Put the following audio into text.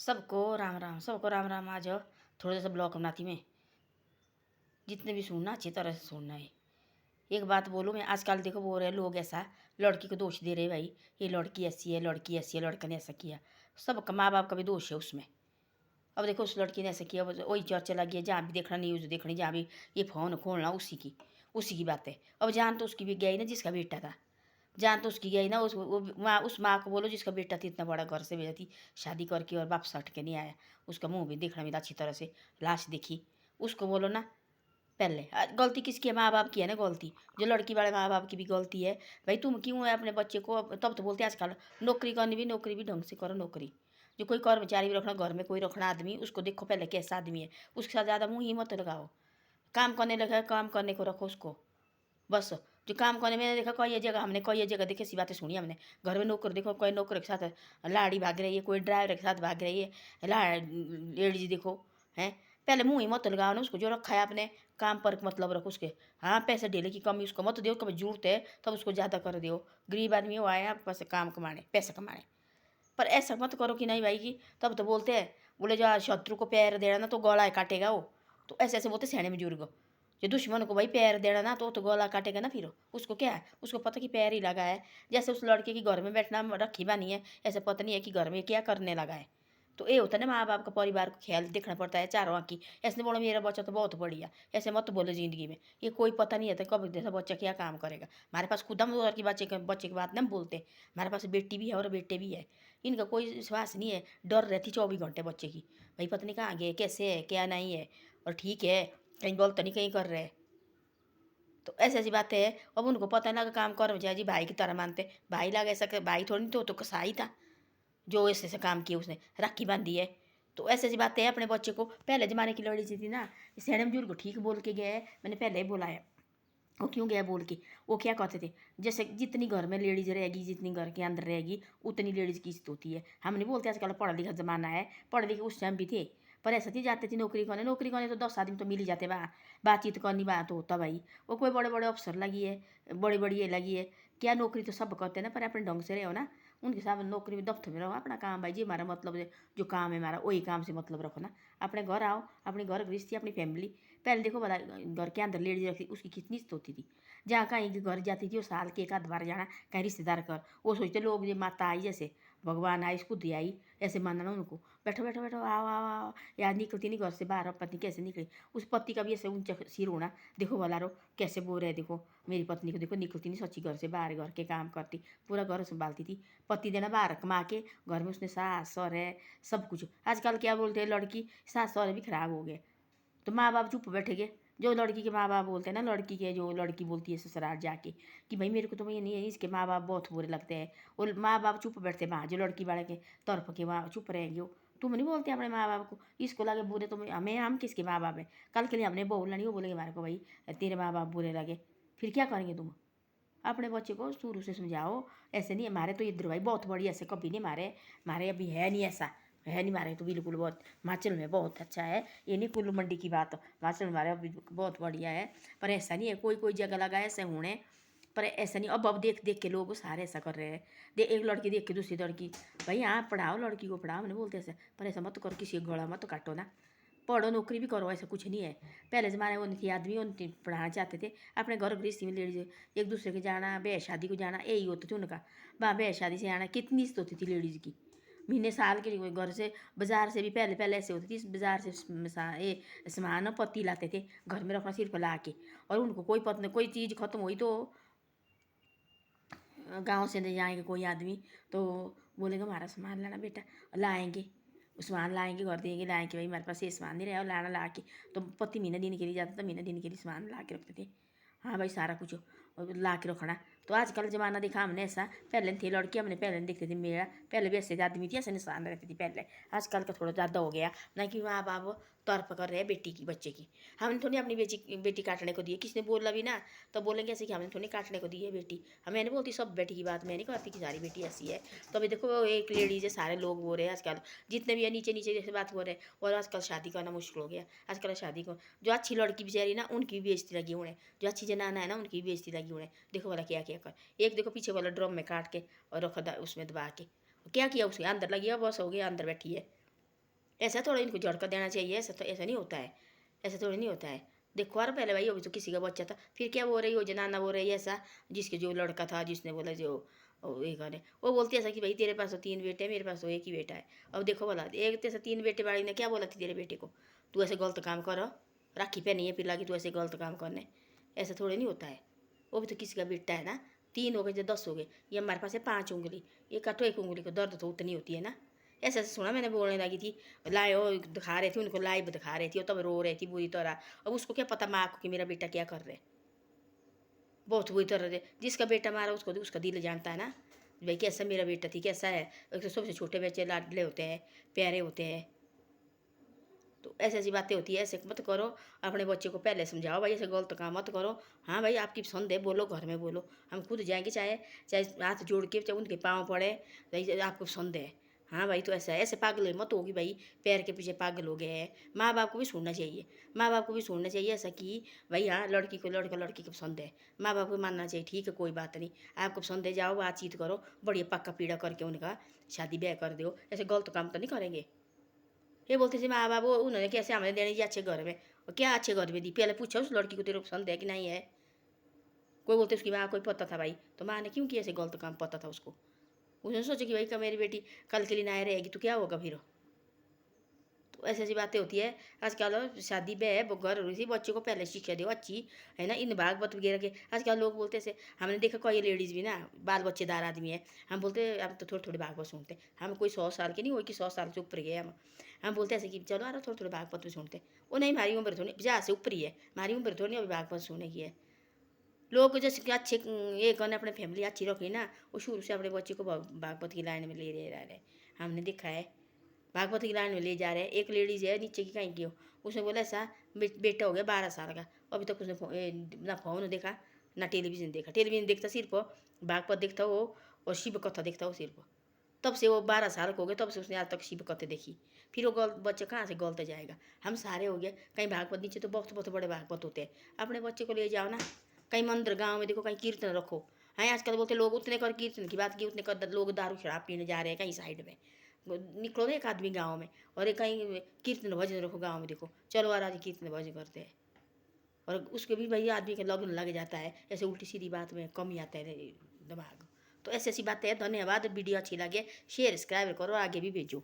सबको राम राम, सबको राम राम। आज थोड़ा सा ब्लॉग बनाती मैं, जितने भी सुनना अच्छी तरह से सुनना है। एक बात बोलूँ मैं, आजकल देखो बोल रहे लोग ऐसा लड़की को दोष दे रहे भाई, ये लड़की ऐसी है, लड़की ऐसी है, लड़का ने ऐसा किया। सबका माँ बाप का भी दोष है उसमें। अब देखो उस लड़की ने ऐसा किया, वही चर्चा लगी है, जहाँ भी देखना न्यूज़ देखनी, जहाँ भी ये फ़ोन खोलना उसी की बात है। अब जान तो उसकी भी गई ना, जिसका बेटा था। जान तो उसकी गई ना, उस माँ को बोलो जिसका बेटा था, इतना बड़ा घर से भेजा थी शादी करके, और वापस हट के नहीं आया। उसका मुंह भी देखना मिला अच्छी तरह से, लाश देखी। उसको बोलो ना पहले। गलती किसकी है? माँ बाप की है ना गलती। जो लड़की वाले माँ बाप की भी गलती है। भाई तुम क्यों है अपने बच्चे को, तब तो बोलते हैं आजकल नौकरी करनी भी, नौकरी भी ढंग से करो। नौकरी जो कोई कर्मचारी भी रखना, घर में कोई रखना आदमी, उसको देखो पहले कैसा आदमी है। उसके साथ ज़्यादा मुँह ही मत लगाओ। काम करने लगा, काम करने को रखो उसको बस। जो काम करने में देखा, कई जगह देखे, ऐसी बातें सुनी हमने। घर में नौकर देखो, कोई नौकर के साथ लाड़ी भाग रही है, कोई ड्राइवर के साथ भाग रही है, लेडीज देखो हैं। पहले मुँह ही मत लगाओ ना उसको, जो रखा है आपने काम पर मतलब रखो उसके। हाँ, पैसे डेले की कमी उसको मत दो, कभी जरूरत है तब उसको ज़्यादा कर दो। गरीब आदमी वो आया आपके पास काम कमाने, पैसे कमाने। पर ऐसा मत करो कि नहीं भाई की, तब तो बोलते हैं, बोले जो शत्रु को पैर देना ना तो गला काटेगा वो। तो ऐसे ऐसे बोलते सियाने बुजुर्ग। जो दुश्मन को भाई पैर देना ना तो गला काटेगा ना। फिर उसको क्या है, उसको पता कि पैर ही लगा है। जैसे उस लड़के की घर में बैठना रखी बानी है, ऐसे पता नहीं है कि घर में क्या करने लगा है। तो ये होता है ना, माँ बाप का परिवार को ख्याल देखना पड़ता है चारों आँख की। ऐसे बोलो मेरा बच्चा तो बहुत बढ़िया, ऐसे मत बोलो ज़िंदगी में। ये कोई पता नहीं है था कब जैसा बच्चा क्या काम करेगा। हमारे पास खुद हम और की बच्चे की बात नहीं बोलते। हमारे पास बेटी भी है और बेटे भी है। इनका कोई विश्वास नहीं है, डर रहती 24 घंटे बच्चे की। भाई पता नहीं कहाँ गए, कैसे है, क्या नहीं है, और ठीक है कहीं गलत तो नहीं कहीं कर रहे। तो ऐसी ऐसी बातें है। अब उनको पता नहीं लगा काम कर जी भाई की तरह मानते। भाई लगा ऐसा भाई थोड़ी नहीं, तो कसाई था जो ऐसे ऐसे काम किए उसने, राखी बांधी है। तो ऐसी ऐसी बातें हैं अपने बच्चे को। पहले ज़माने की लड़ी थी ना, सैनम बुजुर्ग को ठीक बोल के गए, मैंने पहले ही बोला है। वो क्यों गया बोल के, वो क्या कहते थे, जैसे जितनी घर में लेडीज रहेगी, जितनी घर के अंदर रहेगी, उतनी लेडीज की इज्जत होती है। हम नहीं बोलते आजकल पढ़ा लिखा ज़माना है, पढ़े लिखे उस टाइम भी थे। पर ऐसा थी, जाते थे नौकरी करने तो 10 आदमी तो मिल ही जाते बा। बातचीत करनी बात तो होता भाई। वो कोई बड़े बड़े अफसर लगी है, बड़ी बड़ी ये लगी है। क्या नौकरी तो सब करते हैं ना, पर अपने ढंग से रहो ना। उनके हिसाब नौकरी में दफ्तर में रहो, अपना काम भाई जी हमारा मतलब है, जो काम है हमारा वही काम से मतलब रखो ना। अपने घर आओ, अपनी घर गृहस्थी, अपनी फैमिली। पहले देखो बता, घर के अंदर लेडीज रखती उसकी कितनी इज्जत होती थी। जहाँ कहीं के घर जाती थी, वो साल के एक आध बार जाना, कहीं रिश्तेदार कर। वो सोचते लोग ये माता आई, जैसे भगवान आई, खुद ही आई, ऐसे मानना उनको। बैठो बैठो बैठो, आओ आओ आओ। यार निकलती नहीं घर से बाहर, पत्नी कैसे निकली। उस पति का भी ऐसे ऊंचा सिर होना। देखो भला रो कैसे बोल रहे, देखो मेरी पत्नी को देखो, निकलती नहीं सच्ची घर से बाहर, घर के काम करती, पूरा घर संभालती थी। पति देना बाहर कमा के, घर में उसने सास सर है सब कुछ। आजकल क्या बोलते हैं, लड़की सास सर भी खराब हो गए। तो माँ बाप चुप बैठे गए। जो लड़की के माँ बाप बोलते हैं ना, लड़की के जो लड़की बोलती है ससुराल जाके कि भाई मेरे को तो ये नहीं है, इसके माँ बाप बहुत बुरे लगते हैं। वो माँ बाप चुप बैठते हैं, वहाँ जो लड़की वाले के तरफ के वहाँ चुप रहेंगे। वो तुम नहीं बोलते अपने माँ बाप को, इसको लगे बुरे तो हमें, हम किसके माँ बाप हैं। कल के लिए हमने बोलना नहीं, वो बोलेंगे हमारे को भाई तेरे माँ बाप बुरे लगे। फिर क्या करेंगे तुम? अपने बच्चे को शुरू से समझाओ। ऐसे नहीं, हमारे तो इधर भाई बहुत बढ़िया, ऐसे कभी नहीं मारे। हमारे अभी है नहीं ऐसा, है नहीं मारे तो बिल्कुल। बहुत हिमाचल में बहुत अच्छा है, ये नहीं कुल्लू मंडी की बात। हिमाचल में हमारे अभी बहुत बढ़िया है। पर ऐसा नहीं है, कोई कोई जगह लगा ऐसे होने। पर ऐसा नहीं, अब देख देख के लोग सारे ऐसा कर रहे हैं। एक लड़की देख के दूसरी लड़की, भाई हाँ पढ़ाओ, लड़की को पढ़ाओ, मैंने बोलते ऐसे। पर ऐसा मत करो, किसी का गला मत काटो ना। पढ़ो नौकरी भी करो, ऐसा कुछ नहीं है। पहले ज़माने में उनकी आदमी उनकी पढ़ाना चाहते थे, अपने घर गृहस्थी में लेडीज एक दूसरे के जाना, ब्याह शादी को जाना, यही होता था उनका। वहाँ ब्याह शादी से आना कितनी इज्जत होती थी लेडीज़ की। महीने साल के घर से, बाजार से भी पहले पहले ऐसे होती थी, बाजार से ये सामान पत्ती लाते थे, घर में रखना सिर पर ला के। और उनको कोई पता नहीं, कोई चीज़ खत्म हुई तो गांव से नहीं जाएंगे कोई आदमी, तो बोलेगा हमारा सामान लाना बेटा, लाएंगे। सामान लाएंगे, घर देंगे, लाएंगे भाई हमारे पास ये सामान नहीं रहा, लाना ला के। तो पति महीना दिन के लिए जाता था, महीना दिन के लिए सामान ला के रखते थे। हाँ भाई सारा कुछ ला के रखना। तो आजकल ज़माना देखा हमने ऐसा, पहले थे लड़की, हमने पहले देखते थे मेरा, पहले भी ऐसे आदमी थी, ऐसे निशान रहती थी पहले। आजकल का थोड़ा ज़्यादा हो गया ना, कि माँ बाप तौर पकड़ रहे हैं बेटी की, बच्चे की। हमने थोड़ी अपनी बेटी काटने को दी है, किसने बोला भी ना तो बोलेंगे ऐसे कि हमने थोड़ी काटने को दी है बेटी। हमें नहीं बोलती सब बेटी की बात, मैं नहीं कहती कि सारी बेटी ऐसी है। तो अभी देखो एक लेडीज है, सारे लोग बोल रहे हैं आजकल, जितने भी है नीचे नीचे जैसे बात हो रहे हैं। और आजकल शादी करना मुश्किल हो गया। आजकल शादी को जो अच्छी लड़की बेचारी ना, उनकी भी बेइज्जती लगी उन्हें। जो अच्छी जनाना है ना, उनकी भी बेइज्जती लगी उन्हें। देखो वाला क्या क्या कर, एक देखो पीछे वाला ड्रम में काट के और रखा उसमें दबा के, क्या किया उसके अंदर लगी है, बस हो गया अंदर बैठी है। ऐसा थोड़ा इनको झटका देना चाहिए, ऐसा तो ऐसा नहीं होता है, ऐसा थोड़ा नहीं होता है। देखो यार पहले भाई अभी तो किसी का बच्चा था, फिर क्या बोल रही हो जनाना बोल रही है ऐसा, जिसके जो लड़का था जिसने बोला जो ये करे वो बोलती है ऐसा कि भाई तेरे पास तो 3 बेटे हैं, मेरे पास तो एक ही बेटा है। अब देखो बोला एक तेरे 3 बेटे वाली ने क्या बोला थी तेरे बेटे को, तू ऐसे गलत काम करो, राखी पहनी है फिर लागी तू ऐसे गलत काम करने, ऐसा थोड़े नहीं होता है। वो भी तो किसी का बेटा है ना, 3 हो गए या 10 हो गए, ये हमारे पास है 5 उंगली, ये काटो एक उंगली को दर्द तो उतनी होती है ना। ऐसा ऐसा सुना मैंने बोलने लगी थी, लाए हो दिखा रहे थे उनको, लाइव दिखा रही थी और तब रो रही थी बुरी तरह। अब उसको क्या पता माँ को कि मेरा बेटा क्या कर रहे, बहुत बुरी तरह से। जिसका बेटा मारा उसको उसका दिल जानता है ना भाई कैसा मेरा बेटा थी, कैसा है। एक तो सबसे छोटे बच्चे लाडले होते हैं, प्यारे होते हैं। तो ऐसी ऐसी बातें होती है, ऐसे मत करो। अपने बच्चे को पहले समझाओ भाई ऐसे गलत काम मत करो। हाँ भाई आपकी पसंद है बोलो, घर में बोलो, हम खुद जाएंगे, चाहे चाहे हाथ जोड़ के चाहे उनके पाँव पड़े, भाई आपको पसंद है। हाँ भाई तो ऐसा है, ऐसे पागल मत होगी भाई, पैर के पीछे पागल हो गए हैं। माँ बाप को भी सुनना चाहिए, माँ बाप को भी सुनना चाहिए ऐसा कि भाई हाँ लड़की को लड़का लड़की को पसंद है, माँ बाप को मानना चाहिए, ठीक है कोई बात नहीं, आपको पसंद है जाओ बातचीत करो, बढ़िया पक्का पीड़ा करके उनका शादी ब्याह कर दो, ऐसे गलत काम तो नहीं करेंगे। ये बोलते थे माँ बाप उन्होंने कैसे हमें देने दी अच्छे घर में, और क्या अच्छे घर में दी, पहले पूछा उस लड़की को तेरे को पसंद है कि नहीं है। कोई बोलते उसकी माँ कोई पता था भाई, तो माँ ने क्यों किया ऐसे गलत काम, पता था उसको, उसने सोचा कि भाई का मेरी बेटी कल के लिए ना रहेगी तो क्या होगा फिर। तो ऐसी ऐसी बातें होती है आजकल। शादी ब्याह वो घर हो रही थी, बच्चों को पहले शिक्षा दो अच्छी, है ना। इन भागवत वगैरह के आजकल लोग बोलते से, हमने देखा कोई लेडीज़ भी ना बाल बच्चेदार आदमी है, हम बोलते हम तो थोड़े थोड़े भागवत सुनते, हम कोई 100 साल के नहीं हुए कि 100 साल से ऊपर गए हम बोलते ऐसे कि चलो यार थोड़े थोड़े भागवत में सुनते। वो नहीं हमारी उम्र थोड़ी 50 से ऊपर ही है, हमारी उम्र थोड़ी अभी भागवत सुनने की है। लोग जैसे कि अच्छे ये करने अपने फैमिली अच्छी रखी ना, वो शुरू से अपने बच्चे को भागवत की लाइन में ले रहे, हमने देखा है। भागवत की लाइन में ले जा रहे हैं, एक लेडीज है नीचे की कहीं की हो, उसने बोला ऐसा बेटा हो गया 12 साल का, अभी तक उसने ना फोन देखा ना टेलीविज़न देखा, टेलीविज़न देखता सिर्फ भागवत देखता हो और शिव कथा देखता हो सिर्फ। तब से वो 12 साल को हो गए, तब से उसने आज तक शिव कथा देखी। फिर वो बच्चा कहाँ से गलत जाएगा। हम सारे हो गए कहीं भागवत, नीचे तो बहुत बहुत बड़े भागवत होते हैं, अपने बच्चे को ले जाओ ना कहीं मंदिर गाँव में, देखो कहीं कीर्तन रखो। हाँ आजकल बोलते लोग उतने कर कीर्तन की बात की, उतने कर लोग दारू शराब पीने जा रहे हैं कहीं साइड में। निकलो ना एक आदमी गाँव में और एक कहीं कीर्तन भजन रखो गाँव में, देखो चलो यार आज कीर्तन भजन करते हैं, और उसके भी भाई आदमी का लगन लग जाता है, ऐसे उल्टी सीधी बात में कम ही आता है दिमाग। तो ऐसी ऐसी बातें हैं। धन्यवाद, वीडियो अच्छी लगे शेयर सब्सक्राइब करो, आगे भी भेजो।